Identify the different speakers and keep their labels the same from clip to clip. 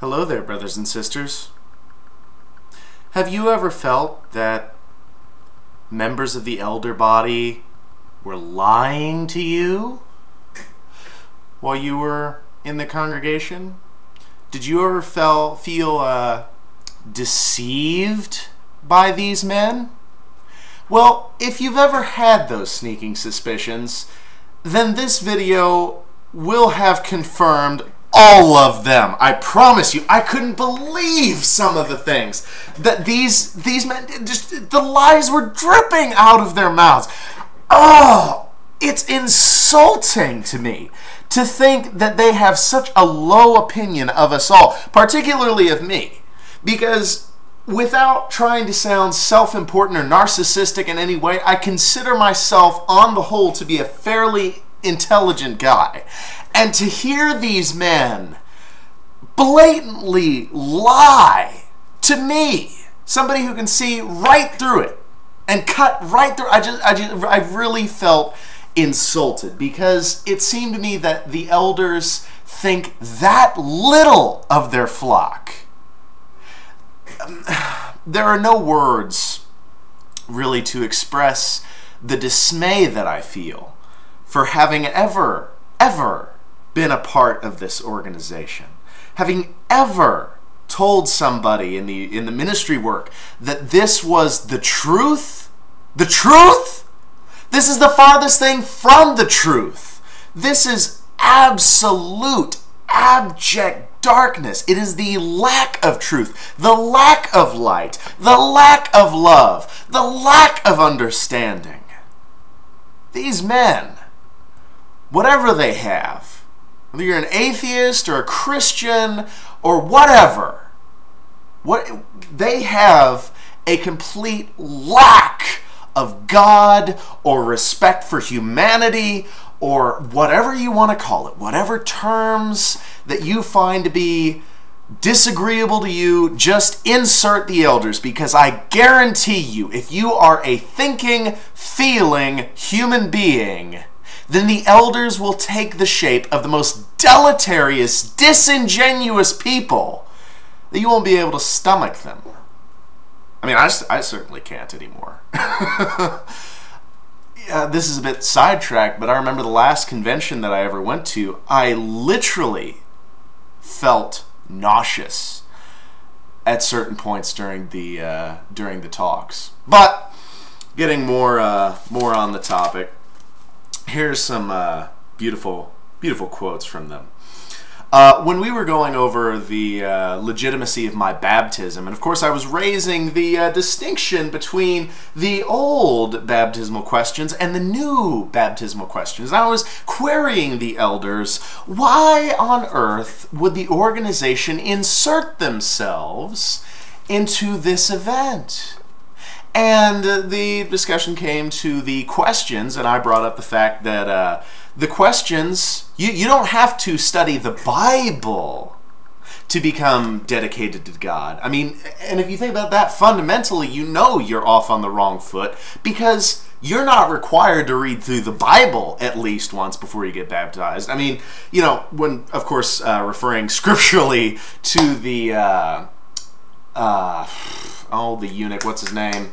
Speaker 1: Hello there, brothers and sisters. Have you ever felt that members of the elder body were lying to you while you were in the congregation? Did you ever feel deceived by these men? Well, if you've ever had those sneaking suspicions, then this video will have confirmed all of them. I promise you, I couldn't believe some of the things that these men, just the lies were dripping out of their mouths. Oh, it's insulting to me to think that they have such a low opinion of us all, particularly of me, because without trying to sound self-important or narcissistic in any way, I consider myself on the whole to be a fairly intelligent guy. And to hear these men blatantly lie to me, somebody who can see right through it and cut right through, I really felt insulted, because it seemed to me that the elders think that little of their flock. There are no words really to express the dismay that I feel for having ever been a part of this organization, having ever told somebody in the ministry work that this was the truth. The truth? This is the farthest thing from the truth. This is absolute, abject darkness. It is the lack of truth, the lack of light, the lack of love, the lack of understanding. These men, whatever they have, whether you're an atheist or a Christian or whatever, they have a complete lack of God or respect for humanity, or whatever you want to call it, whatever terms that you find to be disagreeable to you, just insert the elders, because I guarantee you, if you are a thinking, feeling human being, then the elders will take the shape of the most deleterious, disingenuous people that you won't be able to stomach them. I mean, I certainly can't anymore. This is a bit sidetracked, but I remember the last convention that I ever went to, I literally felt nauseous at certain points during the talks. But getting more on the topic, here's some beautiful quotes from them. When we were going over the legitimacy of my baptism, and of course I was raising the distinction between the old baptismal questions and the new baptismal questions, I was querying the elders, why on earth would the organization insert themselves into this event? And the discussion came to the questions, and I brought up the fact that the questions, you don't have to study the Bible to become dedicated to God. I mean, and if you think about that fundamentally, you know you're off on the wrong foot, because you're not required to read through the Bible at least once before you get baptized. I mean, you know, when, of course, referring scripturally to the, the eunuch, what's his name?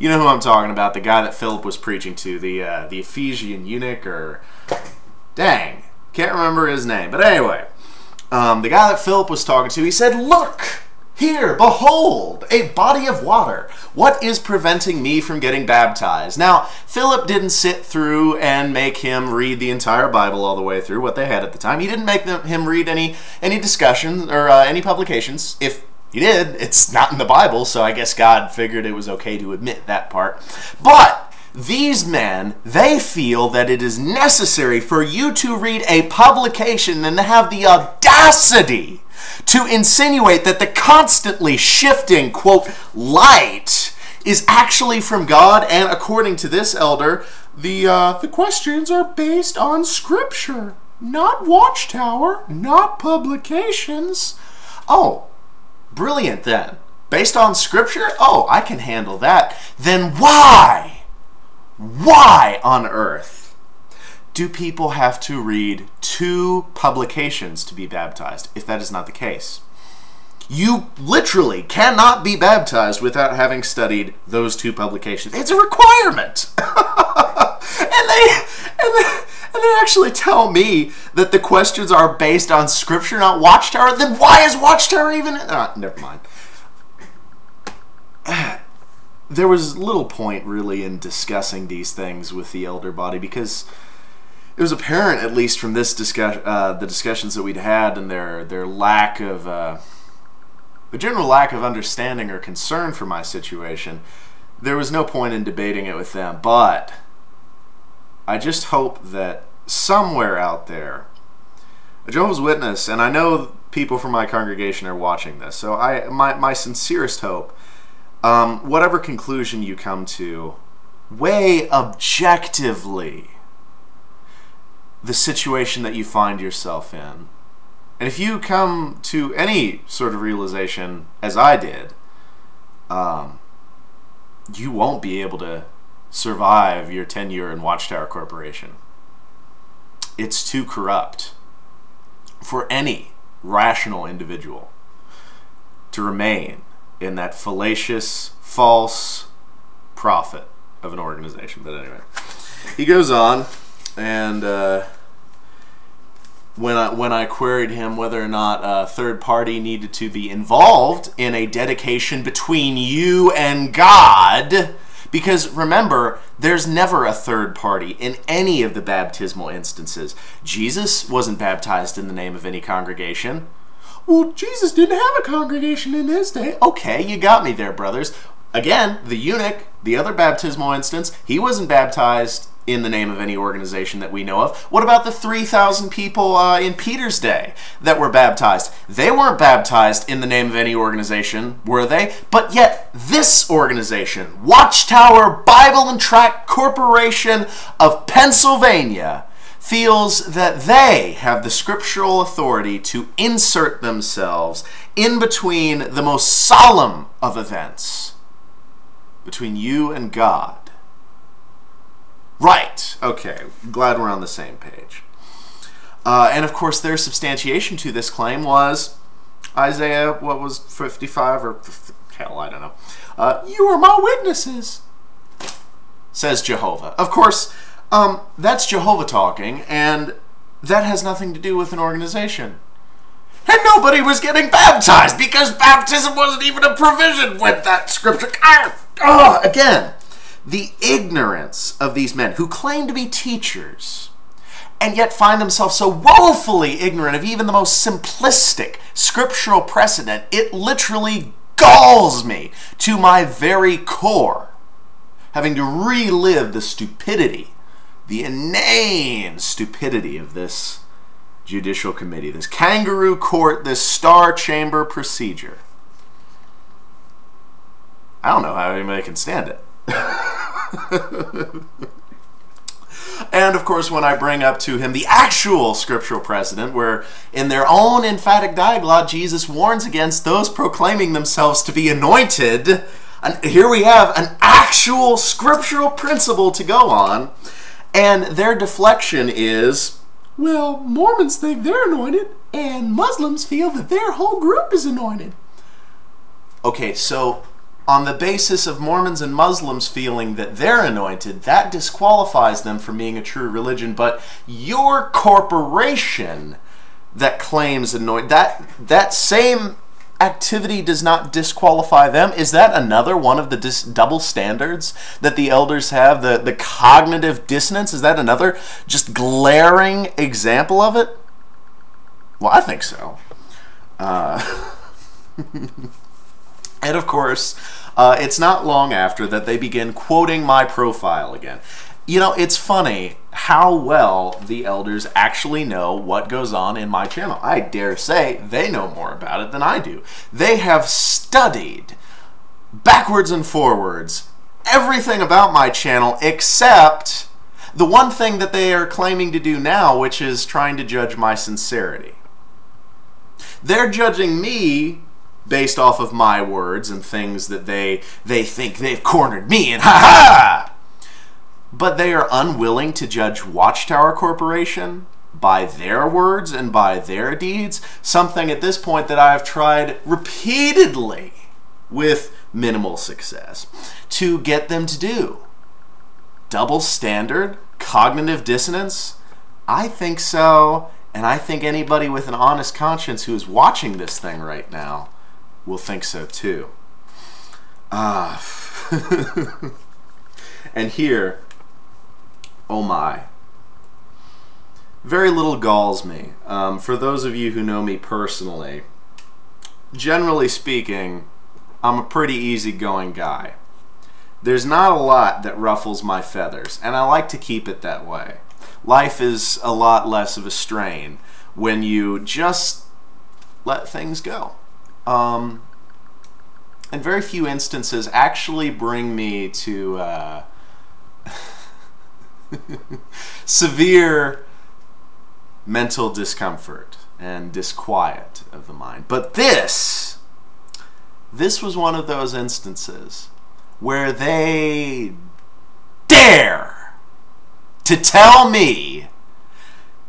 Speaker 1: You know who I'm talking about, the guy that Philip was preaching to, the Ephesian eunuch, or dang, can't remember his name. But anyway, the guy that Philip was talking to, he said, "Look, here, behold, a body of water. What is preventing me from getting baptized?" Now, Philip didn't sit through and make him read the entire Bible all the way through, what they had at the time. He didn't make him read any discussions or any publications. If he did, it's not in the Bible, so I guess God figured it was okay to admit that part. But these men, they feel that it is necessary for you to read a publication and have the audacity to insinuate that the constantly shifting, quote, light is actually from God, and according to this elder, the questions are based on Scripture, not Watchtower, not publications. Oh, brilliant then. Based on Scripture? Oh, I can handle that. Then why on earth do people have to read 2 publications to be baptized, if that is not the case? You literally cannot be baptized without having studied those 2 publications. It's a requirement. And they actually tell me that the questions are based on Scripture, not Watchtower. Then why is Watchtower even in? Never mind. There was little point, really, in discussing these things with the elder body, because it was apparent, at least from this the discussions that we'd had, and their lack of, the general lack of understanding or concern for my situation, there was no point in debating it with them. But I just hope that somewhere out there, a Jehovah's Witness, and I know people from my congregation are watching this, so my sincerest hope, whatever conclusion you come to, weigh objectively the situation that you find yourself in. And if you come to any sort of realization, as I did, you won't be able to survive your tenure in Watchtower Corporation. It's too corrupt for any rational individual to remain in that fallacious, false prophet of an organization. But anyway, he goes on, and when I queried him whether or not a third party needed to be involved in a dedication between you and God, because remember, there's never a third party in any of the baptismal instances. Jesus wasn't baptized in the name of any congregation. Well, Jesus didn't have a congregation in his day. Okay, you got me there, brothers. Again, the eunuch, the other baptismal instance, he wasn't baptized in the name of any organization that we know of. What about the 3,000 people in Peter's day that were baptized? They weren't baptized in the name of any organization, were they? But yet, this organization, Watchtower Bible and Tract Corporation of Pennsylvania, feels that they have the scriptural authority to insert themselves in between the most solemn of events, between you and God. Right, okay, glad we're on the same page. And of course their substantiation to this claim was Isaiah, what was 55 or hell, I don't know. You are my witnesses, says Jehovah. Of course, that's Jehovah talking, and that has nothing to do with an organization. And nobody was getting baptized because baptism wasn't even a provision with that scripture. Again, the ignorance of these men who claim to be teachers and yet find themselves so woefully ignorant of even the most simplistic scriptural precedent, it literally galls me to my very core, having to relive the stupidity, the inane stupidity of this judicial committee, this kangaroo court, this star chamber procedure. I don't know how anybody can stand it. And of course, when I bring up to him the actual scriptural precedent, where in their own emphatic dialogue, Jesus warns against those proclaiming themselves to be anointed, and here we have an actual scriptural principle to go on, and their deflection is, well, Mormons think they're anointed, and Muslims feel that their whole group is anointed. Okay, so on the basis of Mormons and Muslims feeling that they're anointed, that disqualifies them from being a true religion. But your corporation that claims that same activity does not disqualify them. Is that another one of the double standards that the elders have? The cognitive dissonance? Is that another just glaring example of it? Well, I think so. And of course, it's not long after that they begin quoting my profile again. You know, it's funny how well the elders actually know what goes on in my channel. I dare say they know more about it than I do. They have studied backwards and forwards everything about my channel except the one thing that they are claiming to do now, which is trying to judge my sincerity. They're judging me based off of my words and things that they think they've cornered me and ha-ha! But they are unwilling to judge Watchtower Corporation by their words and by their deeds, something at this point that I've tried repeatedly with minimal success to get them to do. Double standard? Cognitive dissonance? I think so, and I think anybody with an honest conscience who is watching this thing right now will think so too. And here, oh my, very little galls me. For those of you who know me personally, generally speaking, I'm a pretty easygoing guy. There's not a lot that ruffles my feathers, and I like to keep it that way. Life is a lot less of a strain when you just let things go. And very few instances actually bring me to severe mental discomfort and disquiet of the mind. But this was one of those instances where they dare to tell me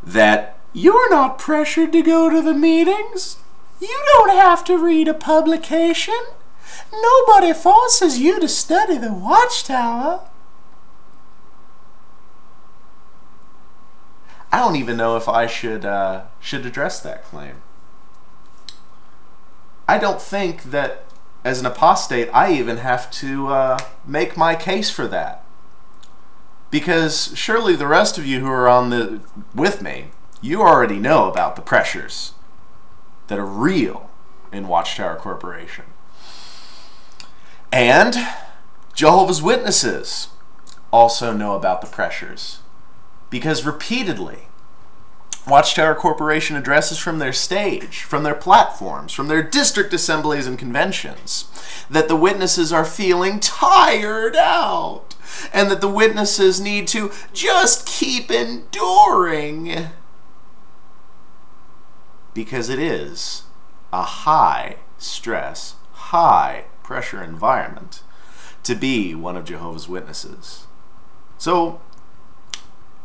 Speaker 1: that you're not pressured to go to the meetings. You don't have to read a publication. Nobody forces you to study the Watchtower. I don't even know if I should address that claim. I don't think that as an apostate I even have to make my case for that. Because surely the rest of you who are with me, you already know about the pressures that are real in Watchtower Corporation. And Jehovah's Witnesses also know about the pressures. Because repeatedly, Watchtower Corporation addresses from their stage, from their platforms, from their district assemblies and conventions, that the witnesses are feeling tired out, and that the witnesses need to just keep enduring. Because it is a high-stress, high-pressure environment to be one of Jehovah's Witnesses. So,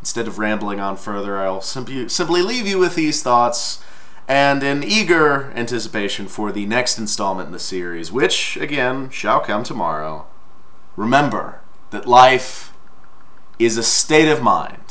Speaker 1: instead of rambling on further, I'll simply leave you with these thoughts and in eager anticipation for the next installment in the series, which, again, shall come tomorrow. Remember that life is a state of mind,